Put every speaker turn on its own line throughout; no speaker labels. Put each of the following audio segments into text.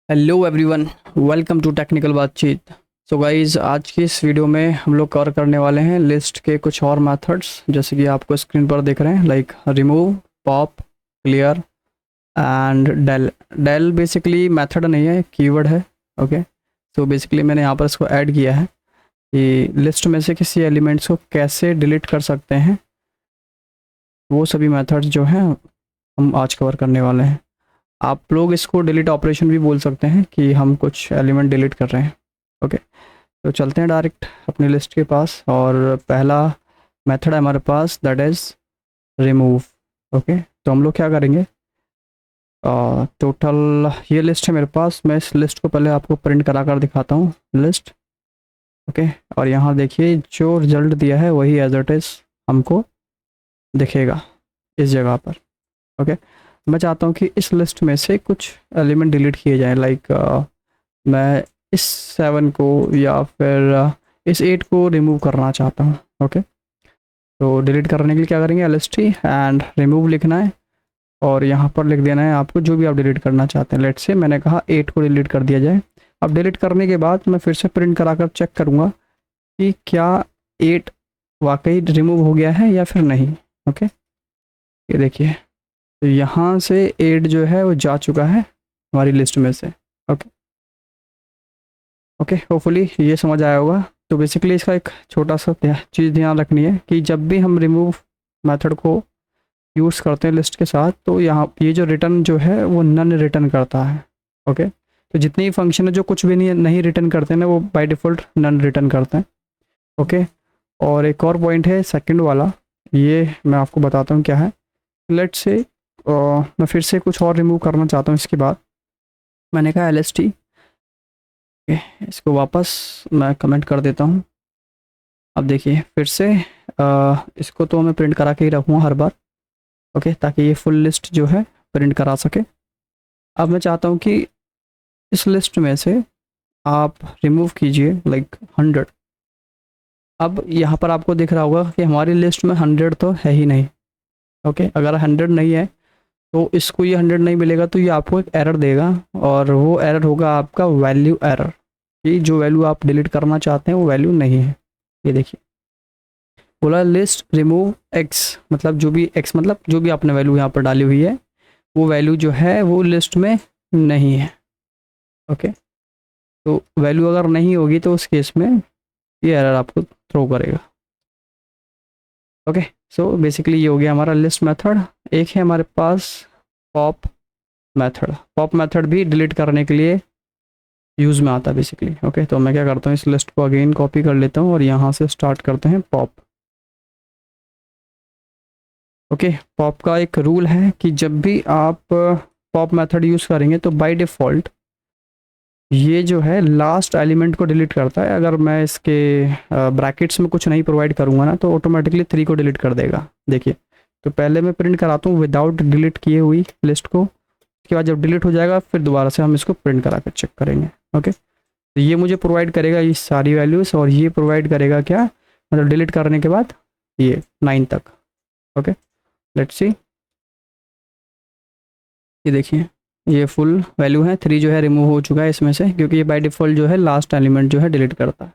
Hello everyone, welcome to technical बातचीत। So guys, आज की इस वीडियो में हम लोग कवर करने वाले हैं लिस्ट के कुछ और मेथड्स, जैसे कि आपको स्क्रीन पर दिख रहे हैं, like remove, pop, clear and del. Del basically method नहीं है, कीवर्ड है। ओके, सो बेसिकली मैंने यहाँ पर इसको ऐड किया है कि लिस्ट में से किसी एलिमेंट्स को कैसे डिलीट कर सकते हैं, वो सभी मेथड्स जो हैं हम आज कवर करने वाले हैं। आप लोग इसको डिलीट ऑपरेशन भी बोल सकते हैं कि हम कुछ एलिमेंट डिलीट कर रहे हैं। ओके, तो चलते हैं डायरेक्ट अपनी लिस्ट के पास, और पहला मेथड है हमारे पास, दैट इज़ रिमूव। ओके, तो हम लोग क्या करेंगे, टोटल ये लिस्ट है मेरे पास। मैं इस लिस्ट को पहले आपको प्रिंट करा कर दिखाता हूँ, लिस्ट। ओके, और यहाँ देखिए जो रिजल्ट दिया है वही एज इट इज़ हमको दिखेगा इस जगह पर। ओके, मैं चाहता हूँ कि इस लिस्ट में से कुछ एलिमेंट डिलीट किए जाएं, लाइक मैं इस 7 को या फिर इस 8 को रिमूव करना चाहता हूँ। ओके, तो डिलीट करने के लिए क्या करेंगे, LST एंड रिमूव लिखना है, और यहाँ पर लिख देना है आपको जो भी आप डिलीट करना चाहते हैं। लेट्स से मैंने कहा 8 को डिलीट कर दिया जाए। अब डिलीट करने के बाद मैं फिर से प्रिंट करा कर चेक करूँगा कि क्या 8 वाकई रिमूव हो गया है या फिर नहीं। ओके, ये देखिए, तो यहाँ से 8 जो है वो जा चुका है हमारी लिस्ट में से। ओके ओके, होपफुली ये समझ आया होगा। तो बेसिकली इसका एक छोटा सा चीज़ ध्यान रखनी है कि जब भी हम रिमूव मेथड को यूज़ करते हैं लिस्ट के साथ, तो यहाँ ये जो रिटर्न जो है वो नन रिटर्न करता है। ओके, तो जितनी फंक्शन है जो कुछ भी नहीं रिटर्न करते हैं ना, वो बाय डिफ़ॉल्ट नन रिटर्न करते हैं। ओके, और एक और पॉइंट है सेकंड वाला, ये मैं आपको बताता हूँ क्या है। लेट्स से मैं फिर से कुछ और रिमूव करना चाहता हूँ इसके बाद। मैंने कहा LST, इसको वापस मैं कमेंट कर देता हूँ। अब देखिए फिर से इसको तो मैं प्रिंट करा के ही रखूँगा हर बार। ओके, ताकि ये फुल लिस्ट जो है प्रिंट करा सके। अब मैं चाहता हूँ कि इस लिस्ट में से आप रिमूव कीजिए लाइक 100। अब यहाँ पर आपको दिख रहा होगा कि हमारी लिस्ट में 100 तो है ही नहीं। ओके, अगर 100 नहीं है तो इसको ये 100 नहीं मिलेगा, तो ये आपको एक एरर देगा, और वो एरर होगा आपका वैल्यू एरर, कि जो वैल्यू आप डिलीट करना चाहते हैं वो वैल्यू नहीं है। ये देखिए, बोला लिस्ट रिमूव x, मतलब जो भी x मतलब जो भी आपने वैल्यू यहाँ पर डाली हुई है वो वैल्यू जो है वो लिस्ट में नहीं है। ओके, तो वैल्यू अगर नहीं होगी तो उस केस में ये एरर आपको थ्रो करेगा। ओके, सो बेसिकली ये हो गया हमारा लिस्ट मेथड। एक है हमारे पास पॉप मेथड। पॉप मेथड भी डिलीट करने के लिए यूज़ में आता है बेसिकली। ओके, तो मैं क्या करता हूँ, इस लिस्ट को अगेन कॉपी कर लेता हूँ और यहाँ से स्टार्ट करते हैं पॉप। ओके, पॉप का एक रूल है कि जब भी आप पॉप मेथड यूज़ करेंगे तो बाय डिफ़ॉल्ट ये जो है लास्ट एलिमेंट को डिलीट करता है। अगर मैं इसके ब्रैकेट्स में कुछ नहीं प्रोवाइड करूँगा ना, तो ऑटोमेटिकली 3 को डिलीट कर देगा। देखिए, तो पहले मैं प्रिंट कराता हूँ विदाउट डिलीट किए हुई लिस्ट को, उसके बाद जब डिलीट हो जाएगा फिर दोबारा से हम इसको प्रिंट करा कर चेक करेंगे। ओके, तो ये मुझे प्रोवाइड करेगा ये सारी वैल्यूज़, और ये प्रोवाइड करेगा क्या, मतलब डिलीट करने के बाद ये 9 तक। ओके, लेट्स सी, ये देखिए ये फुल वैल्यू है। 3 जो है रिमूव हो चुका है इसमें से, क्योंकि ये बाय डिफ़ॉल्ट जो है लास्ट एलिमेंट जो है डिलीट करता है।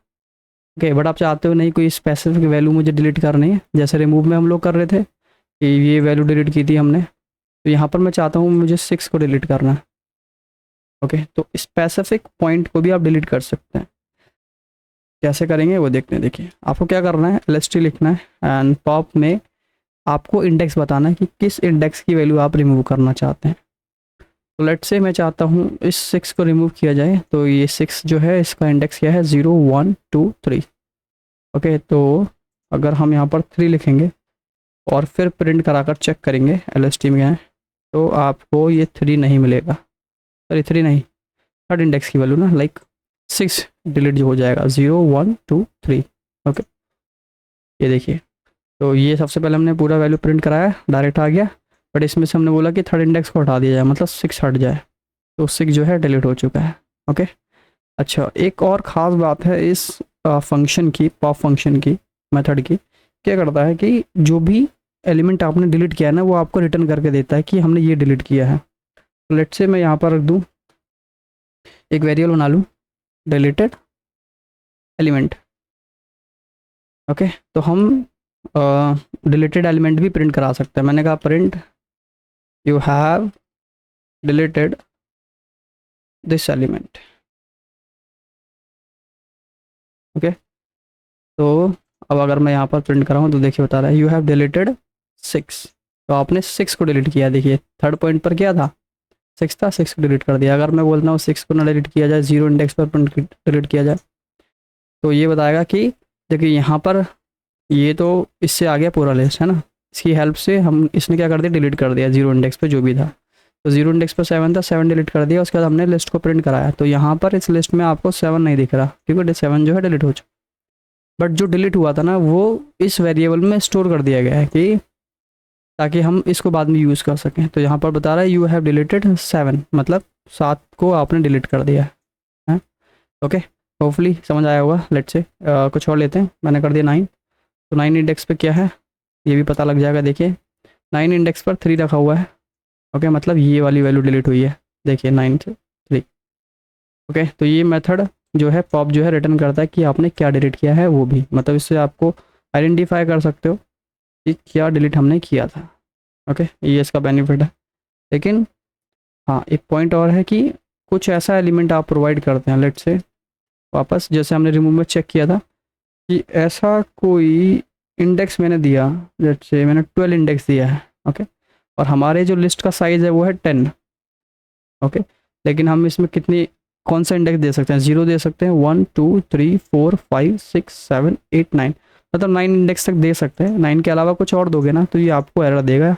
ओके, बट आप चाहते हो नहीं कोई स्पेसिफिक वैल्यू मुझे डिलीट करनी है, जैसे रिमूव में हम लोग कर रहे थे कि ये वैल्यू डिलीट की थी हमने, तो यहाँ पर मैं चाहता हूँ मुझे 6 को डिलीट करना है। ओके, तो स्पेसिफिक पॉइंट को भी आप डिलीट कर सकते हैं। कैसे करेंगे वो देखते हैं। देखिए, आपको क्या करना है, LST लिखना है एंड पॉप में आपको इंडेक्स बताना है कि किस इंडेक्स की वैल्यू आप रिमूव करना चाहते हैं। तो लेट्स से मैं चाहता हूँ इस 6 को रिमूव किया जाए, तो ये 6 जो है इसका इंडेक्स क्या है, 0 1 2 3। ओके, तो अगर हम यहाँ पर 3 लिखेंगे और फिर प्रिंट कराकर चेक करेंगे LST में है, तो आपको ये 3 नहीं मिलेगा। सॉरी 3 नहीं, थर्ड इंडेक्स की वैल्यू ना, लाइक 6 डिलीट जो हो जाएगा, 0 1 2 3। ओके, ये देखिए, तो ये सबसे पहले हमने पूरा वैल्यू प्रिंट कराया, डायरेक्ट आ गया, बट इसमें से हमने बोला कि थर्ड इंडेक्स को हटा दिया जाए, मतलब 6 हट जाए, तो 6 जो है डिलीट हो चुका है। ओके, अच्छा, एक और ख़ास बात है इस फंक्शन की, पॉप फंक्शन की, मेथड की। क्या करता है कि जो भी एलिमेंट आपने डिलीट किया है ना, वो आपको रिटर्न करके देता है कि हमने ये डिलीट किया है। तो लेट्स से मैं यहाँ पर रख दूँ एक वेरिएबल बना लूँ डिलीटेड एलिमेंट। ओके, तो हम डिलीटेड एलिमेंट भी प्रिंट करा सकते हैं। मैंने कहा print you have deleted this element. Okay, तो अब अगर मैं यहाँ पर प्रिंट कराऊँ तो देखिए बता रहा है यू हैव डिलीटेड 6। तो आपने 6 को डिलीट किया। देखिए थर्ड पॉइंट पर क्या था, 6 था, 6 को डिलीट कर दिया। अगर मैं बोलता हूँ 6 को ना डिलीट किया जाए, 0 इंडेक्स पर डिलीट किया जाए, तो ये बताएगा कि देखिए यहाँ पर ये तो इससे आ गया पूरा लिस्ट है ना, इसकी हेल्प से हम इसने क्या कर दिया, डिलीट कर दिया 0 इंडेक्स पे जो भी था। तो 0 इंडेक्स पर 7 था, 7 डिलीट कर दिया। उसके बाद हमने लिस्ट को प्रिंट कराया, तो यहाँ पर इस लिस्ट में आपको 7 नहीं दिख रहा क्योंकि 7 जो है डिलीट हो चुका। बट जो डिलीट हुआ था ना वो इस वेरिएबल में स्टोर कर दिया गया है कि ताकि हम इसको बाद में यूज़ कर सकें। तो यहाँ पर बता रहा है यू हैव डिलीटेड 7, मतलब 7 को आपने डिलीट कर दिया है। ओके, होपफुली समझ आया होगा। लेट्स से कुछ और लेते हैं। मैंने कर दिया 9, तो 9 इंडेक्स पे क्या है ये भी पता लग जाएगा। देखिए 9 इंडेक्स पर 3 रखा हुआ है। ओके, मतलब ये वाली वैल्यू डिलीट हुई है। देखिए 9 से 3। ओके, तो ये मेथड जो है पॉप जो है रिटर्न करता है कि आपने क्या डिलीट किया है वो भी, मतलब इससे आपको आइडेंटिफाई कर सकते हो कि क्या डिलीट हमने किया था। ओके, ये इसका बेनिफिट है। लेकिन हाँ, एक पॉइंट और है कि कुछ ऐसा एलिमेंट आप प्रोवाइड करते हैं, लेट्स से वापस जैसे हमने रिमूव में चेक किया था कि ऐसा कोई इंडेक्स मैंने दिया, लेट्स से मैंने 12 इंडेक्स दिया है। ओके, और हमारे जो लिस्ट का साइज़ है वो है 10। ओके, लेकिन हम इसमें कितनी कौन सा इंडेक्स दे सकते हैं, 0 दे सकते हैं, 1 2 3 4 5 6 7 8 9, मतलब 9 इंडेक्स तक दे सकते हैं। 9 के अलावा कुछ और दोगे ना तो ये आपको एरर देगा,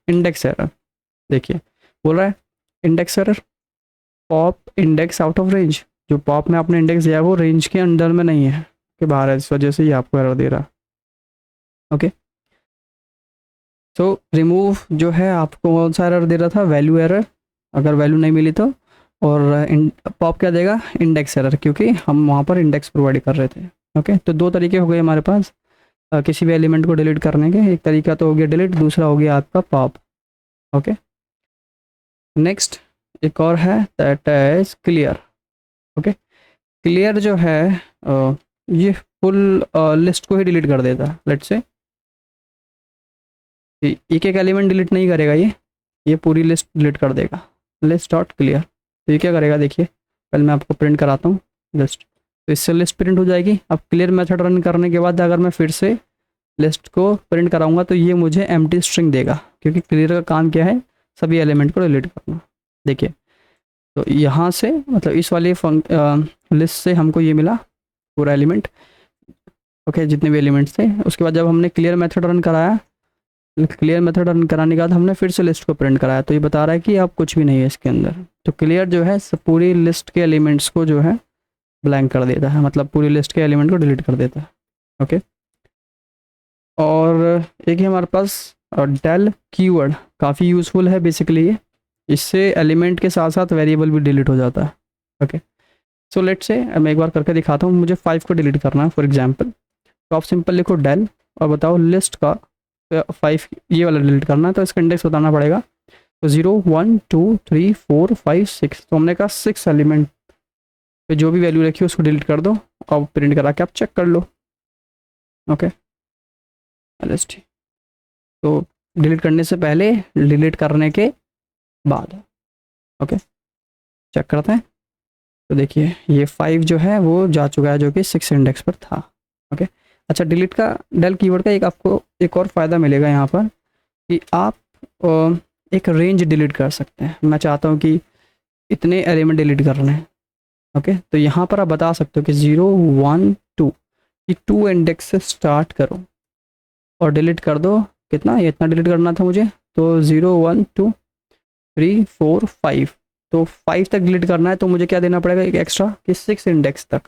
इंडेक्स एरर। देखिए बोल रहा है index error, pop index out of range. जो पॉप में आपने इंडेक्स दिया है वो रेंज के अंदर में नहीं है, के बाहर है, इस वजह से ये आपको एरर दे रहा है। ओके, सो रिमूव जो है आपको कौन सा एरर दे रहा था, वैल्यू एरर, अगर वैल्यू नहीं मिली तो। और पॉप क्या देगा, इंडेक्स एरर, क्योंकि हम वहाँ पर इंडेक्स प्रोवाइड कर रहे थे। ओके, तो दो तरीके हो गए हमारे पास किसी भी एलिमेंट को डिलीट करने के। एक तरीका तो हो गया डिलीट, दूसरा हो गया आपका पॉप। ओके, नेक्स्ट एक और है that is clear. Okay, clear जो है ये फुल लिस्ट को ही डिलीट कर देता है। लेट्स से एक एक एलिमेंट डिलीट नहीं करेगा, ये पूरी लिस्ट डिलीट कर देगा। लिस्ट डॉट क्लियर, तो ये क्या करेगा देखिए, पहले मैं आपको प्रिंट कराता हूँ लिस्ट। तो इससे लिस्ट प्रिंट हो जाएगी। अब क्लियर मेथड रन करने के बाद अगर मैं फिर से लिस्ट को प्रिंट कराऊंगा तो ये मुझे एम्प्टी स्ट्रिंग देगा, क्योंकि क्लियर का काम क्या है, सभी एलिमेंट को डिलीट करना। देखिए तो यहाँ से मतलब इस वाली लिस्ट से हमको ये मिला पूरा एलिमेंट। ओके, जितने भी एलिमेंट्स थे। उसके बाद जब हमने क्लियर मेथड रन कराया, क्लियर मेथड रन कराने के बाद हमने फिर से लिस्ट को प्रिंट कराया, तो ये बता रहा है कि अब कुछ भी नहीं है इसके अंदर। तो क्लियर जो है पूरी लिस्ट के एलिमेंट्स को जो है ब्लैंक कर देता है, मतलब पूरी लिस्ट के एलिमेंट को डिलीट कर देता है। ओके, और एक ही हमारे पास डेल कीवर्ड, काफ़ी यूज़फुल है बेसिकली ये। इससे एलिमेंट के साथ साथ वेरिएबल भी डिलीट हो जाता है। ओके, सो लेट्स से मैं एक बार करके दिखाता हूँ। मुझे 5 को डिलीट करना है फॉर एग्जांपल, तो आप सिंपल लिखो डेल और बताओ लिस्ट का 5 ये वाला डिलीट करना है, तो इसका इंडेक्स बताना पड़ेगा। तो 0 1 2 3 4 5 6, तो हमने कहा 6 एलिमेंट पे जो भी वैल्यू रखी है उसको डिलीट कर दो और प्रिंट करा के आप चेक कर लो। ओके, लिस्ट तो डिलीट करने से पहले, डिलीट करने के बाद। ओके, चेक करते हैं। तो देखिए ये 5 जो है वो जा चुका है, जो कि 6 इंडेक्स पर था। ओके, अच्छा डिलीट का डेल कीवर्ड का एक आपको एक और फ़ायदा मिलेगा यहाँ पर कि आप एक रेंज डिलीट कर सकते हैं। मैं चाहता हूँ कि इतने एलिमेंट डिलीट करने हैं। ओके, तो यहाँ पर आप बता सकते हो कि 0 1 2 कि 2 इंडेक्स से स्टार्ट करो और डिलीट कर दो। कितना, ये इतना डिलीट करना था मुझे, तो 0 1 2 3 4 5, तो 5 तक डिलीट करना है, तो मुझे क्या देना पड़ेगा एक एक्स्ट्रा कि 6 इंडेक्स तक,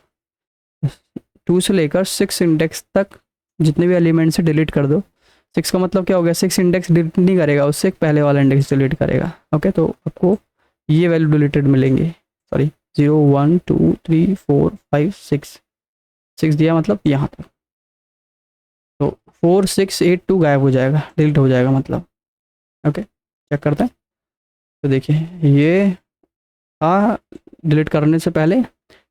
2 से लेकर 6 इंडेक्स तक जितने भी एलिमेंट्स है डिलीट कर दो। 6 का मतलब क्या हो गया, 6 इंडेक्स डिलीट नहीं करेगा, उससे पहले वाला इंडेक्स डिलीट करेगा। ओके, तो आपको ये वैल्यू डिलीटेड मिलेंगे। सॉरी, 0 1 2 3 4 5 6, 6 दिया मतलब यहाँ तक, तो 4 6 8 2 गायब हो जाएगा, डिलीट हो जाएगा मतलब। ओके, चेक करते हैं। तो देखिए ये था डिलीट करने से पहले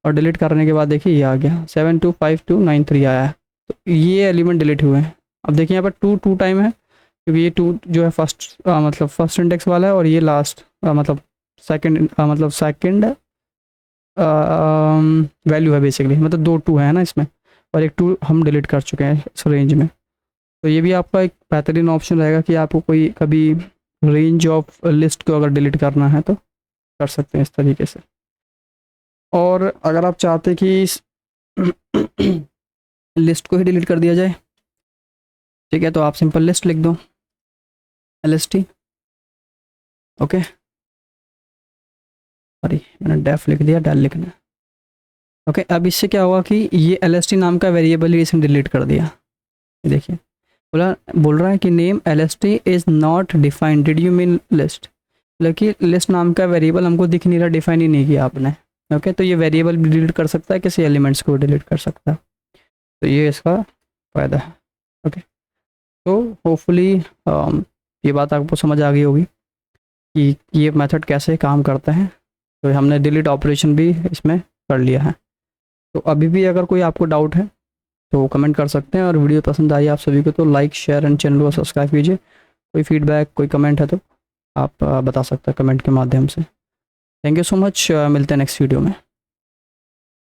और डिलीट करने के बाद देखिए ये आ गया 725293 आया है। तो ये एलिमेंट डिलीट हुए हैं। अब देखिए यहाँ पर 2 टाइम है, क्योंकि ये 2 जो है फर्स्ट मतलब फर्स्ट इंडेक्स वाला है, और ये लास्ट मतलब सेकंड वैल्यू है बेसिकली, मतलब 2 2 है ना इसमें, और एक 2 हम डिलीट कर चुके हैं इस रेंज में। तो ये भी आपका एक बेहतरीन ऑप्शन रहेगा कि आपको कोई कभी रेंज ऑफ लिस्ट को अगर डिलीट करना है तो कर सकते हैं इस तरीके से। और अगर आप चाहते कि इस लिस्ट को ही डिलीट कर दिया जाए, ठीक है, तो आप सिंपल लिस्ट लिख दो, LST। ओके, सॉरी मैंने डेफ लिख दिया, डेल लिखना है। ओके, अब इससे क्या हुआ कि ये LST नाम का वेरिएबल ही इसने डिलीट कर दिया। देखिए बोल रहा है कि name LST is not defined, did you mean list, मतलब कि लिस्ट नाम का वेरिएबल हमको दिख नहीं रहा, डिफाइन ही नहीं किया आपने। ओके, तो ये वेरिएबल भी डिलीट कर सकता है, किसी एलिमेंट्स को डिलीट कर सकता है, तो ये इसका फ़ायदा है। ओके, तो होपफुली ये बात आपको समझ आ गई होगी कि ये मेथड कैसे काम करता है। तो हमने डिलीट ऑपरेशन भी इसमें कर लिया है। तो अभी भी अगर कोई आपको डाउट है तो कमेंट कर सकते हैं, और वीडियो पसंद आई आप सभी को तो लाइक शेयर एंड चैनल को सब्सक्राइब कीजिए। कोई फीडबैक कोई कमेंट है तो आप बता सकते हैं कमेंट के माध्यम से। थैंक यू सो मच, मिलते हैं नेक्स्ट वीडियो में।